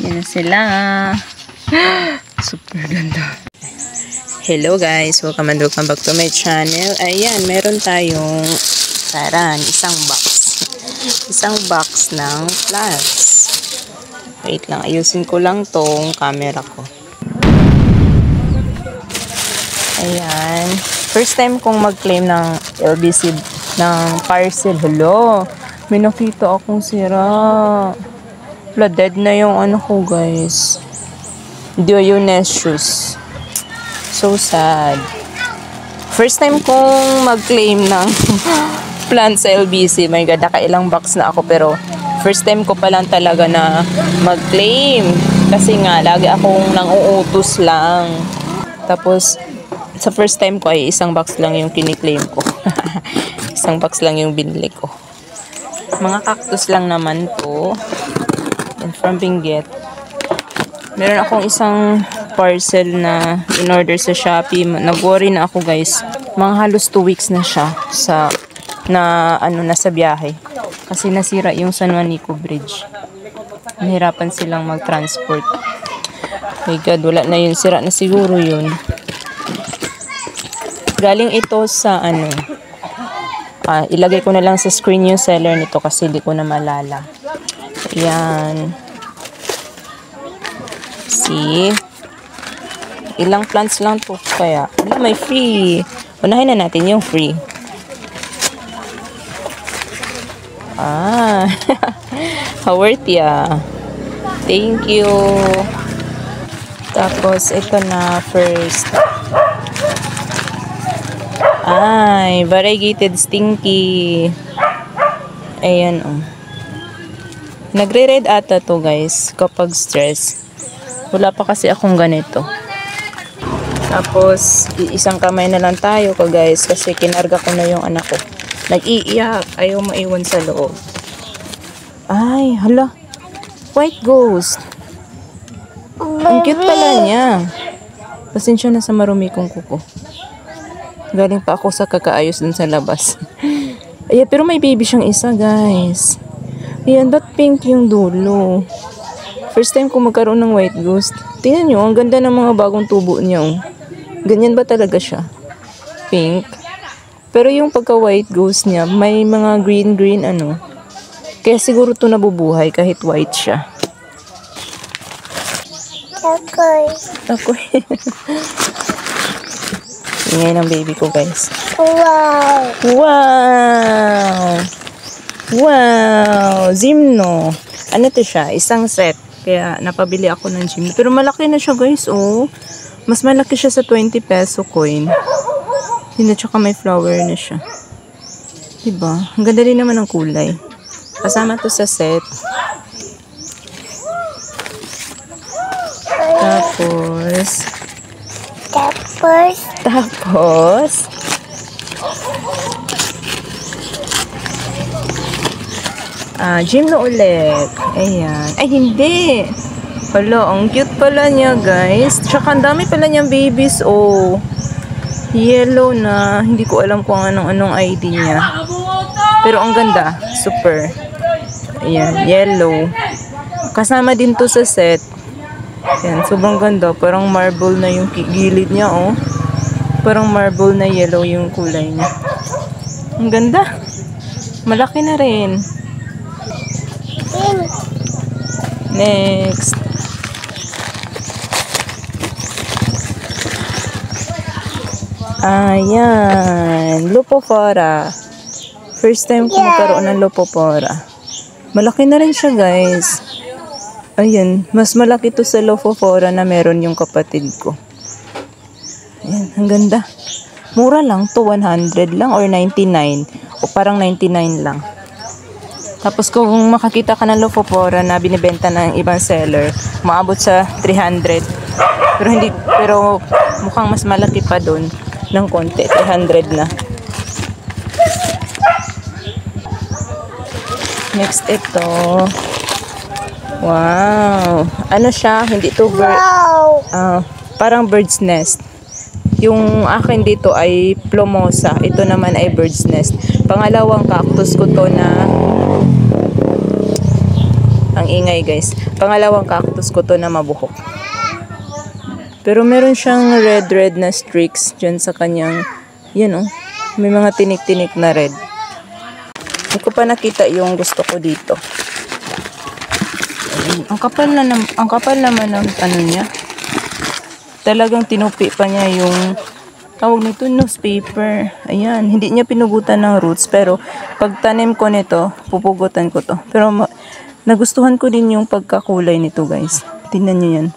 Yan na sila. Super ganda. Hello guys, welcome back to my channel. Ayan, meron tayong isang box ng plants. Wait lang, ayusin ko lang tong camera ko. Ayan, first time kong mag-claim ng LBC ng parcel. Hello, may nakita akong sira. Dead na yung ano ko guys, Dionesus. So sad. First time kong mag-claim ng plant sa LBC. My God, nakailang box na ako pero first time ko pa lang talaga na mag-claim. Kasi nga, lagi akong nang-uutos lang. Tapos, sa first time ko ay isang box lang yung kiniklaim ko. Isang box lang yung binili ko. Mga cactus lang naman to. And from Benguet. Meron akong isang parcel na in-order sa Shopee. Nag-worry na ako guys. Mga halos 2 weeks na siya nasa biyahe. Kasi nasira yung San Juanico Bridge. Nahirapan silang mag-transport. My God, wala na yun. Sira na siguro yun. Galing ito sa ilagay ko na lang sa screen yung seller nito kasi hindi ko na malala. Ayan. See? Ilang plants lang to kaya. May free. Unahin na natin yung free. How worth ya. Thank you. Tapos, ito na first. Variegated stinky. Ayan, oh. Nagre-red ata to guys kapag stress. Wala pa kasi akong ganito. Tapos, isang kamay na lang tayo ko guys kasi kinarga ko na yung anak ko. Nag-iiyak. Ayaw maiwan sa loob. Ay, hala. White ghost. Ang cute pala niya. Pasensya na sa marumi kong kuko. Galing pa ako sa kakaayos dun sa labas. Ay, pero may baby siyang isa guys. Ayan, ba't pink yung dulo? First time ko magkaroon ng white ghost. Tingnan nyo, ang ganda ng mga bagong tubo niya. Oh. Ganyan ba talaga siya? Pink. Pero yung pagka-white ghost niya, may mga green ano. Kaya siguro ito nabubuhay kahit white siya. Takoy. Ingay ng baby ko guys. Wow! Wow! Wow! Zimno. Ano to siya? Isang set. Kaya napabili ako ng Zimno. Pero malaki na siya guys, oh. Mas malaki siya sa 20 peso coin. Hindi, tsaka may flower na siya. Diba? Ang ganda rin naman ng kulay. Kasama to sa set. Tapos, Zimno ulit. Ayan. Ay, hindi. Hala, ang cute pala niya, guys. Tsaka, ang dami pala niyang babies, oh. Yellow na. Hindi ko alam kung anong ID niya. Pero, ang ganda. Super. Ayan, yellow. Kasama din to sa set. Ayan, sobrang ganda. Parang marble na yung gilid niya, oh. Parang marble na yellow yung kulay niya. Ang ganda. Malaki na rin. Next. Ayan. Lophophora. First time ko magkaroon ng Lophophora. Malaki na rin siya, guys. Ayan. Mas malaki to sa Lophophora na meron yung kapatid ko. Ayan. Ang ganda. Mura lang to. 100 lang or 99. O parang 99 lang. Tapos kung makakita ka ng Lophophora na binibenta ng ibang seller, maabot sa 300. Pero mukhang mas malaki pa doon ng konti, 300 na. Next ito. Wow. Ano siya? Hindi to bird. Parang bird's nest. Yung akin dito ay plumosa. Ito naman ay bird's nest. Pangalawang cactus ko to na Ang ingay guys. Pangalawang cactus ko to na mabuhok. Pero meron siyang red na streaks dyan sa kanyang, yan oh. May mga tinik-tinik na red. Hindi ko pa nakita yung gusto ko dito. Ang kapal naman ng ano niya. Talagang tinupi pa niya yung tawag nito newspaper. Ayan, hindi niya pinugutan ng roots pero pag tanim ko nito, pupugutan ko to. Pero nagustuhan ko din yung pagkakulay nito, guys. Tingnan niyo yan.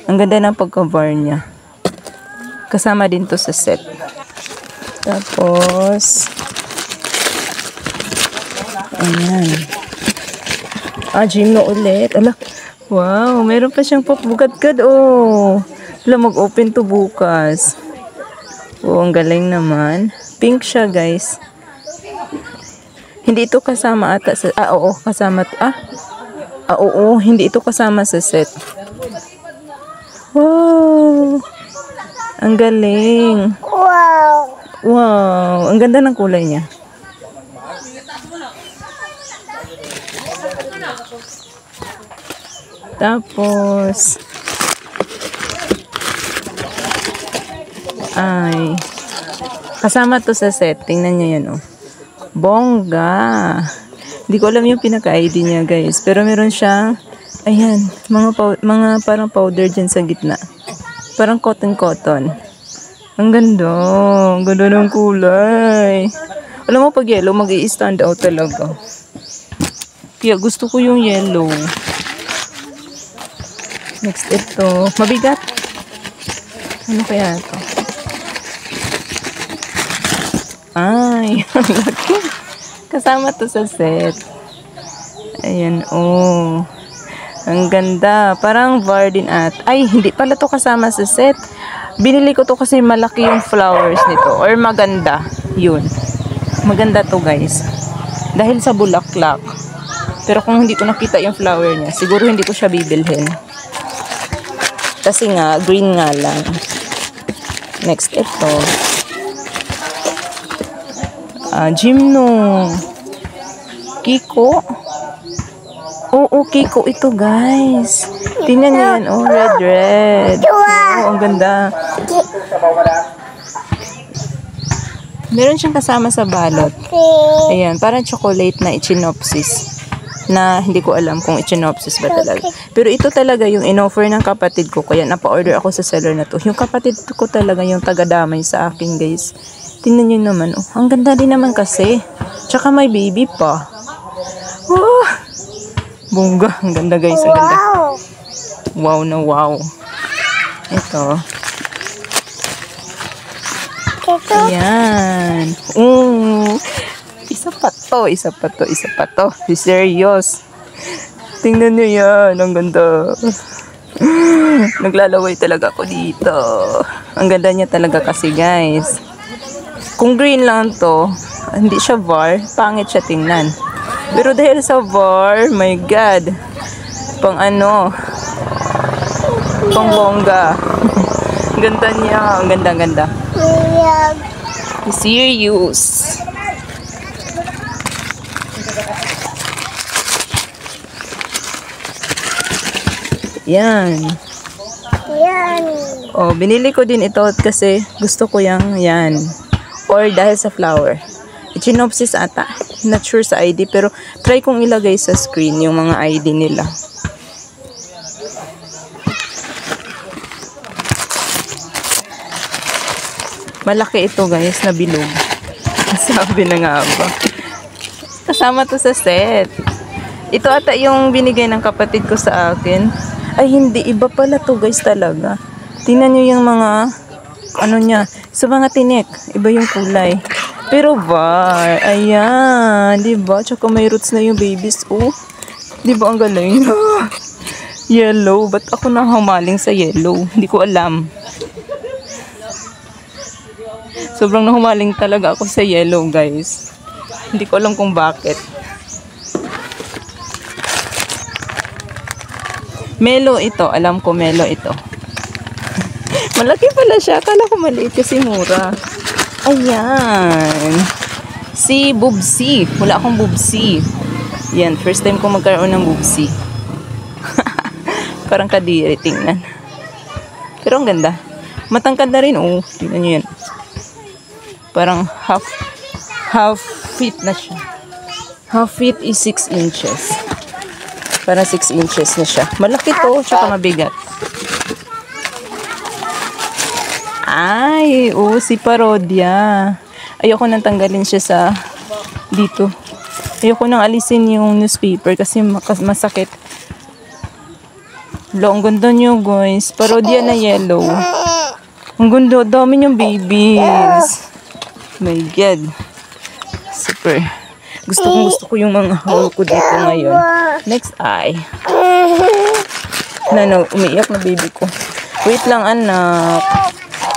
Ang ganda ng pagka-var niya. Kasama din to sa set. Tapos ayan. Gym na ulit. Ala, wow, meron pa siyang papugad-gad. Oh, wala, mag-open to bukas. Oh, ang galing naman. Pink siya, guys. Hindi ito kasama ata sa... oo, kasama... oo, hindi ito kasama sa set. Wow! Ang galing. Wow! Wow! Ang ganda ng kulay niya. Tapos... ay... kasama to sa set. Tingnan niyo yan, oh. Bongga! Hindi ko alam yung pinaka-ID niya, guys. Pero meron siyang... ayan, mga parang powder dyan sa gitna. Parang cotton. Ang ganda. Ang ganda ng kulay. Alam mo, pag yellow, mag-i-stand out talaga. Kaya gusto ko yung yellow. Next, ito. Mabigat. Ano kaya ito? Ay, ang laki. Kasama to sa set. Ayan, oh. Ang ganda. Parang var din at... ay, hindi pala to kasama sa set. Binili ko to kasi malaki yung flowers nito. Or maganda. Yun. Maganda to, guys. Dahil sa bulaklak. Pero kung hindi ko nakita yung flower niya, siguro hindi ko siya bibilhin. Kasi nga, green nga lang. Next, ito. Gymno. Kiko. Oo, Kiko ito, guys. Tingnan niyo yan. Oh, red. Oh, ang ganda. Meron siyang kasama sa balot. Ayan, parang chocolate na echinopsis. Na hindi ko alam kung echinopsis ba talaga. Pero ito talaga yung in-offer ng kapatid ko. Kaya napa-order ako sa seller na to. Yung kapatid ko talaga yung taga-damay sa akin, guys. Tingnan niyo naman. Oh, ang ganda din naman kasi. Tsaka may baby pa. Oh! Bongga. Ang ganda, guys. Ang ganda. Wow na wow. Ito. Ayan. Isa pa to. Serious. Tingnan nyo yan. Ang ganda. Naglalaway talaga ako dito. Ang ganda niya talaga kasi, guys. Kung green lang to, hindi siya var, pangit siya tingnan. Pero dahil sa var, my God, pang ano, pang bongga. Ganda niya, ang ganda. Serious. Yan. Oh, binili ko din ito kasi gusto ko yan. Or dahil sa flower. Echinopsis ata. Not sure sa ID pero try kong ilagay sa screen yung mga ID nila. Malaki ito, guys, na bilog. Sabi na nga ba. Kasama to sa set. Ito ata yung binigay ng kapatid ko sa akin. Ay, hindi. Iba pala to, guys, talaga. Tingnan nyo yung mga ano niya. Sa mga tinik. Iba yung kulay. Pero var, ayan, diba? Tsaka may roots na yung babies, oh. Diba ang galing? Yellow, ba't ako nahumaling sa yellow? Hindi ko alam. Sobrang nahumaling talaga ako sa yellow, guys. Hindi ko alam kung bakit. Melo ito, alam ko melo ito. Malaki pala siya, akala ko maliit kasi mura. Ayan. Si Bubsy. Wala akong Bubsy. Yan, first time ko magkaroon ng Bubsy. Parang kadiri tingnan. Pero ang ganda. Matangkad na rin. Oh, tingnan nyo yan. Parang half feet na siya. Half feet is 6 inches. Parang 6 inches na siya. Malaki to, tsaka mabigat. Ay, oh, si Parodia. Ayoko nang tanggalin siya sa dito. Ayoko nang alisin yung newspaper kasi masakit. Ang ganda nyo, guys. Parodia na yellow. Ang ganda. Dami niyong babies. My God. Super. Gusto ko yung mga haul ko dito ngayon. Next eye. No, umiiyak na baby ko. Wait lang, anak.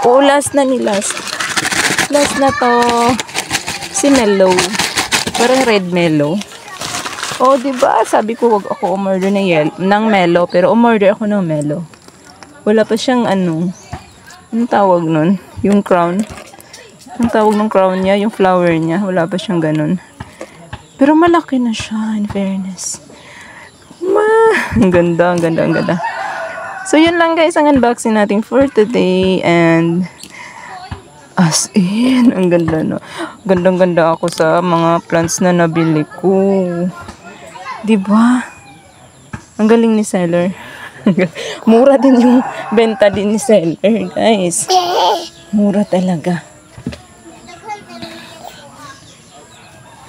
Oh, last na ni last. Last na to. Si Mellow. Parang red Mellow. Oh, diba? Sabi ko, wag ako umorder ng Mellow. Pero umorder ako ng Mellow. Wala pa siyang anong tawag nun? Yung crown. Ang tawag ng crown niya, yung flower niya. Wala pa siyang ganun. Pero malaki na siya, in fairness. Ang ganda. So, yun lang guys, ang unboxing natin for today. And, as in, ang ganda no. Gandang-ganda ako sa mga plants na nabili ko. Diba? Ang galing ni seller. Mura din yung benta din ni seller, guys. Mura talaga.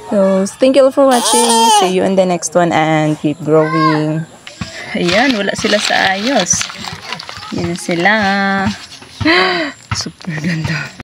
So, thank you all for watching. See you in the next one and keep growing. Ayan, wala sila sa ayos. Yan na sila. Super ganda.